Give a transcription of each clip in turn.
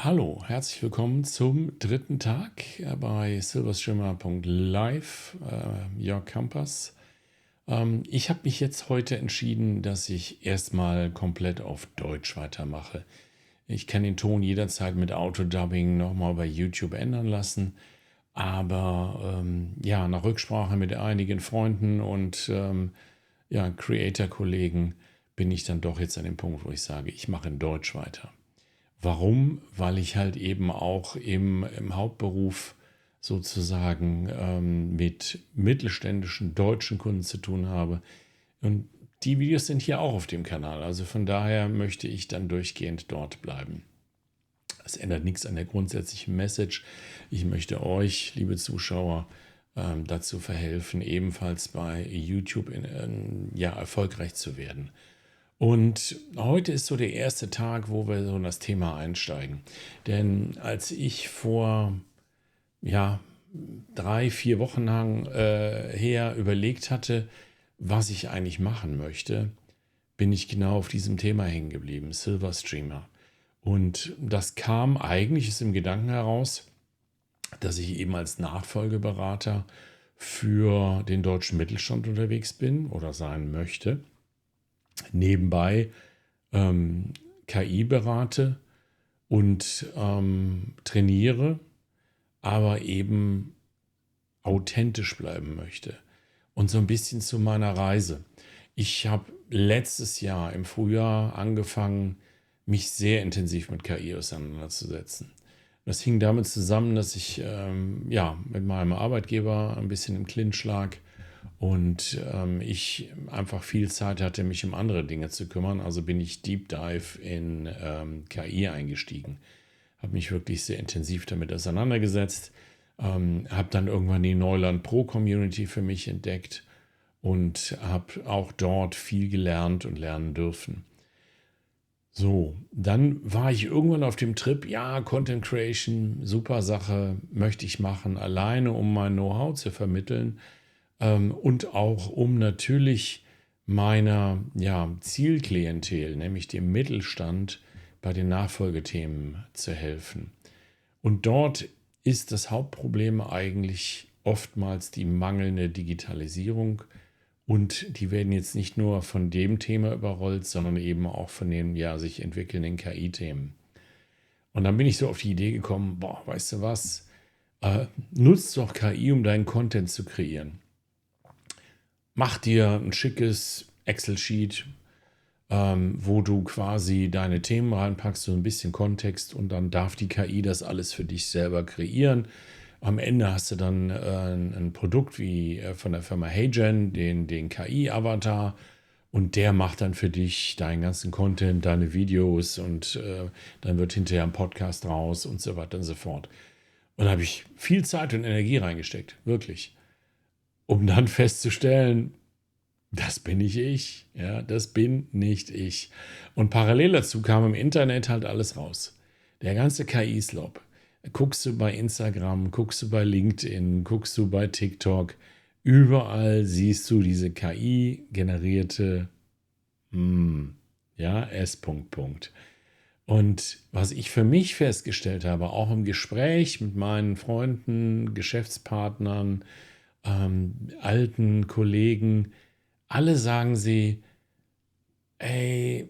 Hallo, herzlich willkommen zum dritten Tag bei silverstreamer.live, Jörg Kampers. Ich habe mich jetzt heute entschieden, dass ich erstmal komplett auf Deutsch weitermache. Ich kann den Ton jederzeit mit Autodubbing nochmal bei YouTube ändern lassen, aber ja, nach Rücksprache mit einigen Freunden und ja, Creator-Kollegen bin ich dann doch jetzt an dem Punkt, wo ich sage, ich mache in Deutsch weiter. Warum? Weil ich halt eben auch im Hauptberuf sozusagen mit mittelständischen deutschen Kunden zu tun habe. Und die Videos sind hier auch auf dem Kanal. Also von daher möchte ich dann durchgehend dort bleiben. Es ändert nichts an der grundsätzlichen Message. Ich möchte euch, liebe Zuschauer, dazu verhelfen, ebenfalls bei YouTube ja, erfolgreich zu werden. Und heute ist so der erste Tag, wo wir so in das Thema einsteigen. Denn als ich vor ja, 3, 4 Wochen her überlegt hatte, was ich eigentlich machen möchte, bin ich genau auf diesem Thema hängen geblieben, Silverstreamer. Und das kam eigentlich aus dem Gedanken heraus, dass ich eben als Nachfolgeberater für den deutschen Mittelstand unterwegs bin oder sein möchte. Nebenbei KI berate und trainiere, aber eben authentisch bleiben möchte. Und so ein bisschen zu meiner Reise. Ich habe letztes Jahr im Frühjahr angefangen, mich sehr intensiv mit KI auseinanderzusetzen. Das hing damit zusammen, dass ich ja, mit meinem Arbeitgeber ein bisschen im Clinch lag und ich einfach viel Zeit hatte, mich um andere Dinge zu kümmern. Also bin ich Deep Dive in KI eingestiegen. Habe mich wirklich sehr intensiv damit auseinandergesetzt. Habe dann irgendwann die Neuland Pro Community für mich entdeckt und habe auch dort viel gelernt und lernen dürfen. So, dann war ich irgendwann auf dem Trip, ja, Content Creation, super Sache, möchte ich machen, alleine um mein Know-how zu vermitteln und auch um natürlich meiner ja, Zielklientel, nämlich dem Mittelstand, bei den Nachfolgethemen zu helfen. Und dort ist das Hauptproblem eigentlich oftmals die mangelnde Digitalisierung. Und die werden jetzt nicht nur von dem Thema überrollt, sondern eben auch von den ja, sich entwickelnden KI-Themen. Und dann bin ich so auf die Idee gekommen, boah, weißt du was, nutzt doch KI, um deinen Content zu kreieren. Mach dir ein schickes Excel-Sheet, wo du quasi deine Themen reinpackst, so ein bisschen Kontext und dann darf die KI das alles für dich selber kreieren. Am Ende hast du dann ein Produkt wie von der Firma HeyGen, den KI-Avatar und der macht dann für dich deinen ganzen Content, deine Videos und dann wird hinterher ein Podcast raus und so weiter und so fort. Und da habe ich viel Zeit und Energie reingesteckt, wirklich, um dann festzustellen, das bin nicht ich. Ja, das bin nicht ich. Und parallel dazu kam im Internet halt alles raus. Der ganze KI-Slop. Guckst du bei Instagram, guckst du bei LinkedIn, guckst du bei TikTok. Überall siehst du diese KI-generierte ja, S. Und was ich für mich festgestellt habe, auch im Gespräch mit meinen Freunden, Geschäftspartnern, alten Kollegen, alle sagen sie, ey,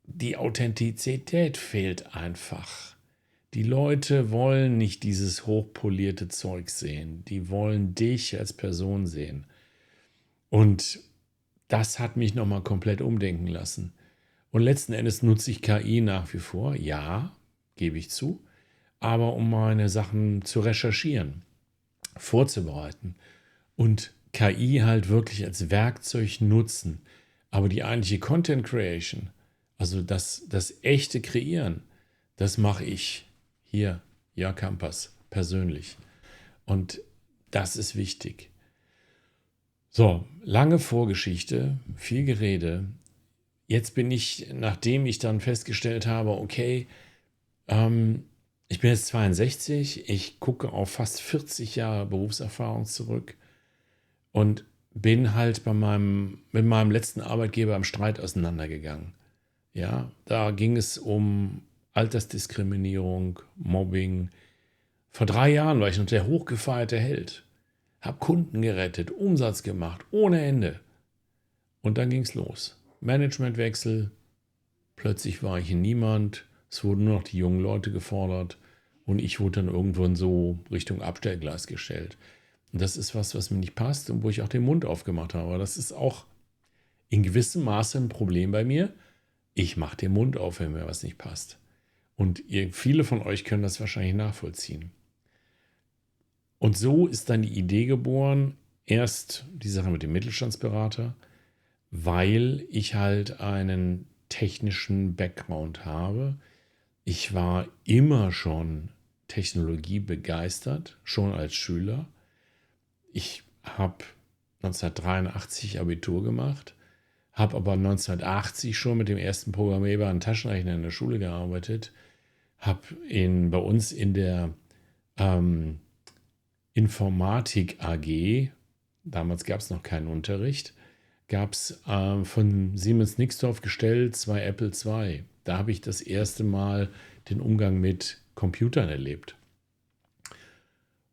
die Authentizität fehlt einfach. Die Leute wollen nicht dieses hochpolierte Zeug sehen. Die wollen dich als Person sehen. Und das hat mich nochmal komplett umdenken lassen. Und letzten Endes nutze ich KI nach wie vor, ja, gebe ich zu, aber um meine Sachen zu recherchieren, vorzubereiten und KI halt wirklich als Werkzeug nutzen. Aber die eigentliche Content Creation, also das echte Kreieren, das mache ich hier, Jörg Kampers, persönlich. Und das ist wichtig. So, lange Vorgeschichte, viel Gerede. Jetzt bin ich, nachdem ich dann festgestellt habe, okay, ich bin jetzt 62, ich gucke auf fast 40 Jahre Berufserfahrung zurück und bin halt mit meinem letzten Arbeitgeber im Streit auseinandergegangen. Ja, da ging es um Altersdiskriminierung, Mobbing. Vor 3 Jahren war ich noch der hochgefeierte Held. Hab Kunden gerettet, Umsatz gemacht, ohne Ende. Und dann ging's los. Managementwechsel, plötzlich war ich niemand, es wurden nur noch die jungen Leute gefordert und ich wurde dann irgendwann so Richtung Abstellgleis gestellt. Und das ist was mir nicht passt und wo ich auch den Mund aufgemacht habe. Aber das ist auch in gewissem Maße ein Problem bei mir. Ich mache den Mund auf, wenn mir was nicht passt. Und viele von euch können das wahrscheinlich nachvollziehen. Und so ist dann die Idee geboren, erst die Sache mit dem Mittelstandsberater, weil ich halt einen technischen Background habe. Ich war immer schon Technologie begeistert, schon als Schüler. Ich habe 1983 Abitur gemacht, habe aber 1980 schon mit dem ersten programmierbaren Taschenrechner in der Schule gearbeitet, habe bei uns in der Informatik AG, damals gab es noch keinen Unterricht, gab es von Siemens Nixdorf gestellt 2 Apple II. Da habe ich das erste Mal den Umgang mit Computern erlebt.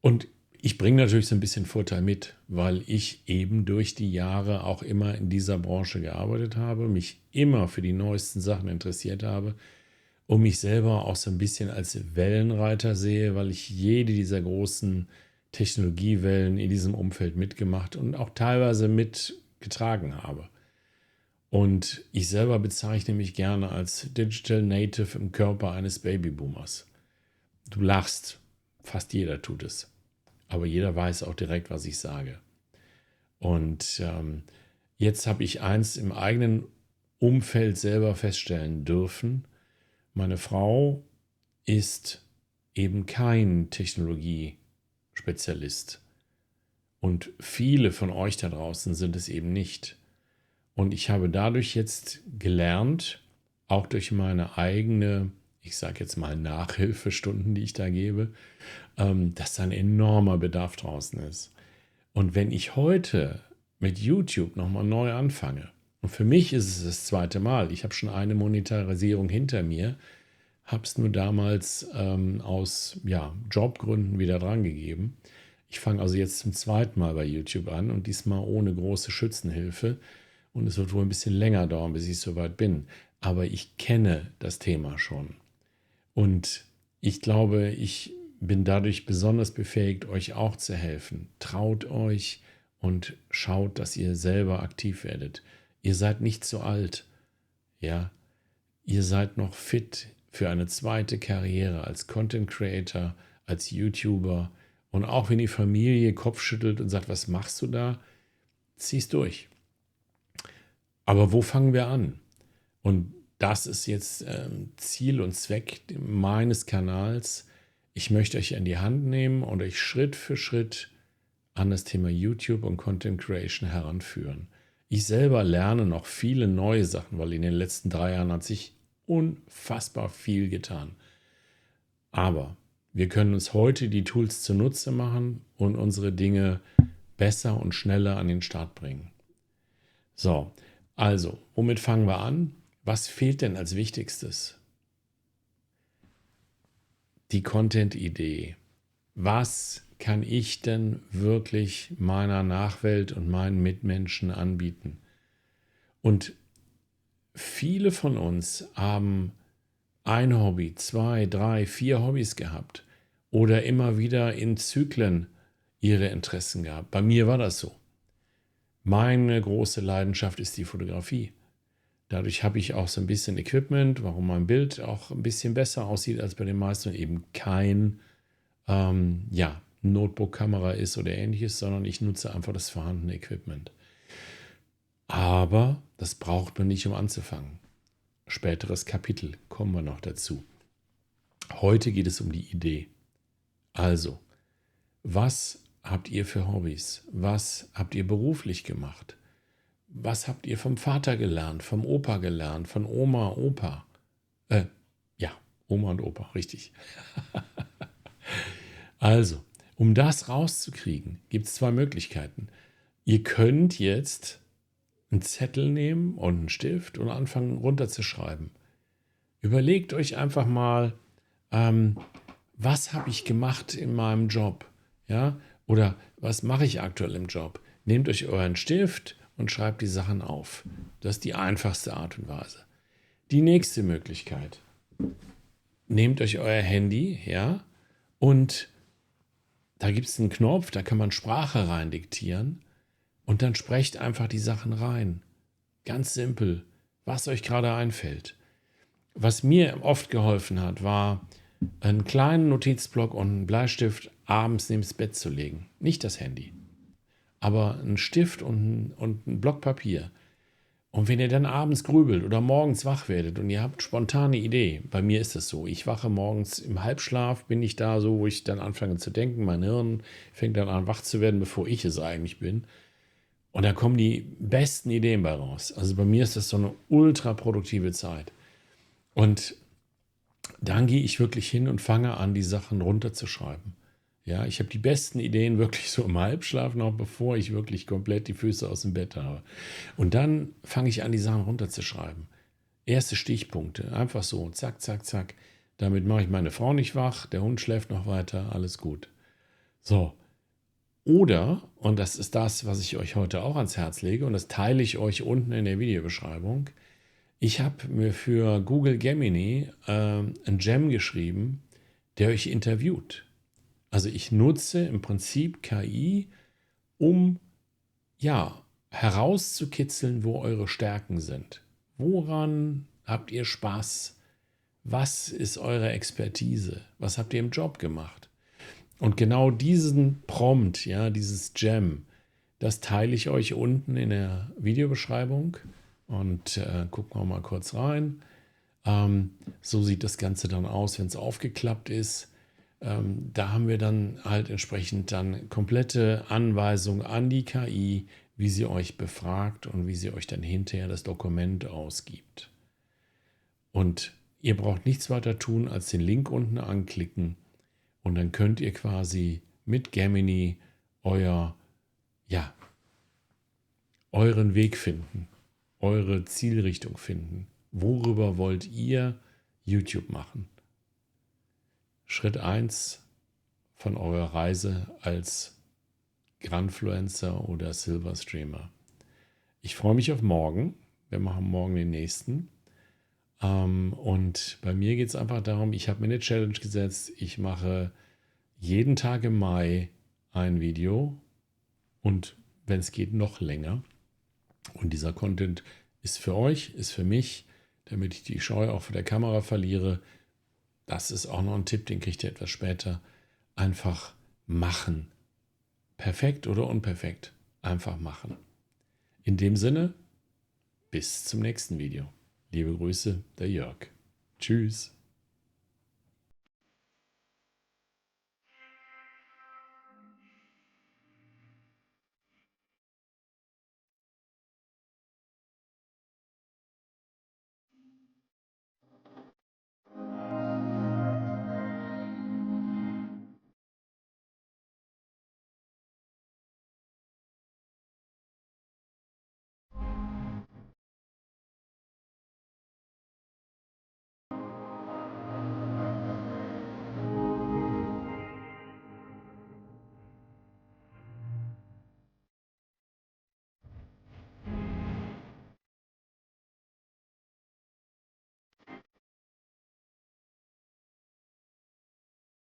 Und ich bringe natürlich so ein bisschen Vorteil mit, weil ich eben durch die Jahre auch immer in dieser Branche gearbeitet habe, mich immer für die neuesten Sachen interessiert habe und mich selber auch so ein bisschen als Wellenreiter sehe, weil ich jede dieser großen Technologiewellen in diesem Umfeld mitgemacht und auch teilweise mitgetragen habe. Und ich selber bezeichne mich gerne als Digital Native im Körper eines Babyboomers. Du lachst, fast jeder tut es. Aber jeder weiß auch direkt, was ich sage. Und jetzt habe ich eins im eigenen Umfeld selber feststellen dürfen. Meine Frau ist eben kein Technologiespezialist. Und viele von euch da draußen sind es eben nicht. Und ich habe dadurch jetzt gelernt, auch durch meine eigene, ich sage jetzt mal Nachhilfestunden, die ich da gebe, dass da ein enormer Bedarf draußen ist. Und wenn ich heute mit YouTube nochmal neu anfange, und für mich ist es das zweite Mal, ich habe schon eine Monetarisierung hinter mir, habe es nur damals aus Jobgründen wieder dran gegeben. Ich fange also jetzt zum zweiten Mal bei YouTube an und diesmal ohne große Schützenhilfe. Und es wird wohl ein bisschen länger dauern, bis ich soweit bin. Aber ich kenne das Thema schon. Und ich glaube, ich bin dadurch besonders befähigt, euch auch zu helfen. Traut euch und schaut, dass ihr selber aktiv werdet. Ihr seid nicht so alt. Ja, ihr seid noch fit für eine zweite Karriere als Content Creator, als YouTuber. Und auch wenn die Familie Kopf schüttelt und sagt, was machst du da? Zieh's durch. Aber wo fangen wir an? Und das ist jetzt Ziel und Zweck meines Kanals. Ich möchte euch an die Hand nehmen und euch Schritt für Schritt an das Thema YouTube und Content Creation heranführen. Ich selber lerne noch viele neue Sachen, weil in den letzten 3 Jahren hat sich unfassbar viel getan. Aber wir können uns heute die Tools zunutze machen und unsere Dinge besser und schneller an den Start bringen. So, also, womit fangen wir an? Was fehlt denn als Wichtigstes? Die Content-Idee. Was kann ich denn wirklich meiner Nachwelt und meinen Mitmenschen anbieten? Und viele von uns haben ein Hobby, 2, 3, 4 Hobbys gehabt oder immer wieder in Zyklen ihre Interessen gehabt. Bei mir war das so. Meine große Leidenschaft ist die Fotografie. Dadurch habe ich auch so ein bisschen Equipment, warum mein Bild auch ein bisschen besser aussieht als bei den meisten und eben kein Notebook-Kamera ist oder ähnliches, sondern ich nutze einfach das vorhandene Equipment. Aber das braucht man nicht, um anzufangen. Späteres Kapitel, kommen wir noch dazu. Heute geht es um die Idee. Also, was habt ihr für Hobbys? Was habt ihr beruflich gemacht? Was habt ihr vom Vater gelernt, vom Opa gelernt, von Oma, Opa? Oma und Opa, richtig. Also, um das rauszukriegen, gibt es 2 Möglichkeiten. Ihr könnt jetzt einen Zettel nehmen und einen Stift und anfangen runterzuschreiben. Überlegt euch einfach mal, was habe ich gemacht in meinem Job? Ja? Oder was mache ich aktuell im Job? Nehmt euch euren Stift und schreibt die Sachen auf. Das ist die einfachste Art und Weise. Die nächste Möglichkeit. Nehmt euch euer Handy, ja, und da gibt es einen Knopf, da kann man Sprache rein diktieren und dann sprecht einfach die Sachen rein. Ganz simpel, was euch gerade einfällt. Was mir oft geholfen hat, war einen kleinen Notizblock und einen Bleistift abends neben das Bett zu legen. Nicht das Handy, aber einen Stift und ein Block Papier. Und wenn ihr dann abends grübelt oder morgens wach werdet und ihr habt spontane Idee, bei mir ist das so, ich wache morgens im Halbschlaf, bin ich da so, wo ich dann anfange zu denken, mein Hirn fängt dann an wach zu werden, bevor ich es eigentlich bin. Und da kommen die besten Ideen bei raus. Also bei mir ist das so eine ultra produktive Zeit. Und dann gehe ich wirklich hin und fange an, die Sachen runterzuschreiben. Ja, ich habe die besten Ideen wirklich so im Halbschlaf noch, bevor ich wirklich komplett die Füße aus dem Bett habe. Und dann fange ich an, die Sachen runterzuschreiben. Erste Stichpunkte, einfach so, zack, zack, zack. Damit mache ich meine Frau nicht wach, der Hund schläft noch weiter, alles gut. So, oder, und das ist das, was ich euch heute auch ans Herz lege, und das teile ich euch unten in der Videobeschreibung. Ich habe mir für Google Gemini einen Gem geschrieben, der euch interviewt. Also ich nutze im Prinzip KI, um ja herauszukitzeln, wo eure Stärken sind. Woran habt ihr Spaß? Was ist eure Expertise? Was habt ihr im Job gemacht? Und genau diesen Prompt, ja, dieses Gem, das teile ich euch unten in der Videobeschreibung und gucken wir mal kurz rein. So sieht das Ganze dann aus, wenn es aufgeklappt ist. Da haben wir dann halt entsprechend dann komplette Anweisungen an die KI, wie sie euch befragt und wie sie euch dann hinterher das Dokument ausgibt. Und ihr braucht nichts weiter tun, als den Link unten anklicken und dann könnt ihr quasi mit Gemini euren Weg finden, eure Zielrichtung finden. Worüber wollt ihr YouTube machen? Schritt 1 von eurer Reise als Grandfluencer oder Silver Streamer. Ich freue mich auf morgen. Wir machen morgen den nächsten. Und bei mir geht es einfach darum, ich habe mir eine Challenge gesetzt. Ich mache jeden Tag im Mai ein Video und wenn es geht, noch länger. Und dieser Content ist für euch, ist für mich, damit ich die Scheu auch vor der Kamera verliere. Das ist auch noch ein Tipp, den kriegt ihr etwas später. Einfach machen. Perfekt oder unperfekt. Einfach machen. In dem Sinne, bis zum nächsten Video. Liebe Grüße, der Jörg. Tschüss.